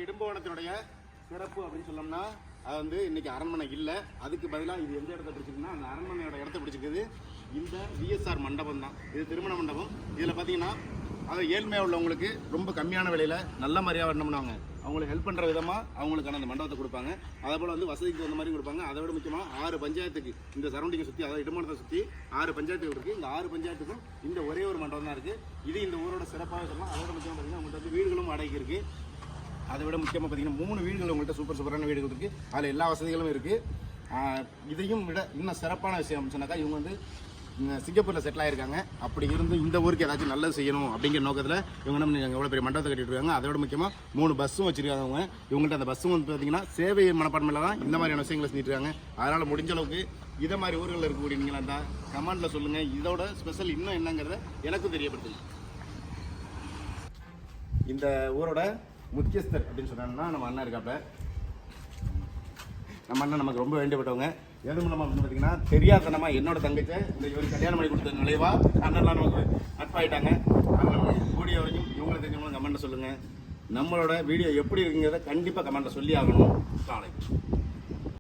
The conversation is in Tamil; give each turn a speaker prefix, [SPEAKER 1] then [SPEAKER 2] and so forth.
[SPEAKER 1] இடும்பவனத்தினுடைய சிறப்பு அப்படின்னு சொல்லணும்னா அது வந்து இன்னைக்கு அரண்மனை இல்லை, அதுக்கு பதிலாக இது எந்த இடத்த பிடிச்சிருக்குன்னா அந்த அரண்மனையோட இடத்த பிடிச்சிருக்குது இந்த விஎஸ்ஆர் மண்டபம் தான். இது திருமண மண்டபம். இதில் பார்த்தீங்கன்னா அது ஏழ்மையாக உள்ளவங்களுக்கு ரொம்ப கம்மியான விலையில் நல்ல மாதிரியாக என்ன பண்ணுவாங்க, அவங்களுக்கு ஹெல்ப் பண்ணுற விதமாக அவங்களுக்கான அந்த மண்டபத்தை கொடுப்பாங்க. அதே போல் வந்து வசதிக்கு தகுந்த மாதிரி கொடுப்பாங்க. அதை விட முக்கியமாக 6 பஞ்சாயத்துக்கு இந்த சரௌண்டிங்கை சுற்றி, அதாவது இடுமணத்தை சுற்றி 6 பஞ்சாயத்துகள் இருக்குது. இந்த 6 பஞ்சாயத்துக்கும் இந்த ஒரே ஒரு மண்டபம் தான் இருக்குது. இது இந்த ஊரோட சிறப்பாக சொல்லலாம். அதோட முக்கியமாக பார்த்தீங்கன்னா உங்கள்கிட்ட வந்து வீடுகளும் வாடகைக்கு இருக்குது. அதை விட முக்கியமாக பார்த்தீங்கன்னா 3 வீடுகள் உங்கள்கிட்ட சூப்பரான வீடுகள் இருக்குது. அதில் எல்லா வசதிகளும் இருக்குது. இதையும் விட இன்னும் சிறப்பான விஷயம் சொன்னாக்கா இவங்க வந்து சிங்கப்பூரில் செட்டில் ஆகிருக்காங்க. அப்படி இருந்து இந்த ஊருக்கு ஏதாச்சும் நல்லது செய்யணும் அப்படிங்கிற நோக்கத்தில் இவங்க நம்ம எவ்வளோ பெரிய மண்டபத்தை கட்டிட்டு இருக்காங்க. அதோட முக்கியமாக 3 பஸ்ஸும் வச்சுருக்காங்க. அவங்க இவங்கள்ட்ட அந்த பஸ்ஸும் வந்து பார்த்தீங்கன்னா சேவை மனப்பான்மையில் தான் இந்த மாதிரியான விஷயங்களை செஞ்சுட்டு இருக்காங்க. அதனால் முடிஞ்ச அளவுக்கு இதை மாதிரி ஊர்களில் இருக்கக்கூடிய நீங்களா இருந்தால் கமெண்டில் சொல்லுங்கள். இதோட ஸ்பெஷல் இன்னும் என்னங்கிறத எனக்கும் தெரியப்படுத்துங்க. இந்த ஊரோட முக்கியஸ்தர் அப்படின்னு சொன்னாங்கன்னா நம்ம அண்ணன் இருக்காப்ப. நம்ம அண்ணன் நமக்கு ரொம்ப வேண்டியப்பட்டவங்க. எதுவும் நம்ம பார்த்தீங்கன்னா தெரியாதனமா என்னோட தங்கச்சை இந்த இவர் கல்யாணம் பண்ணி கொடுத்த நிலைவா அண்ணன்லாம் நமக்கு நட்பாயிட்டாங்க. வீடியோ வரைக்கும் இவங்களை தெரிஞ்சவங்களும் கமெண்ட்டை சொல்லுங்கள். நம்மளோட வீடியோ எப்படி இருக்குங்கிறத கண்டிப்பாக கமெண்ட்டை சொல்லி ஆகணும். நாளைக்கு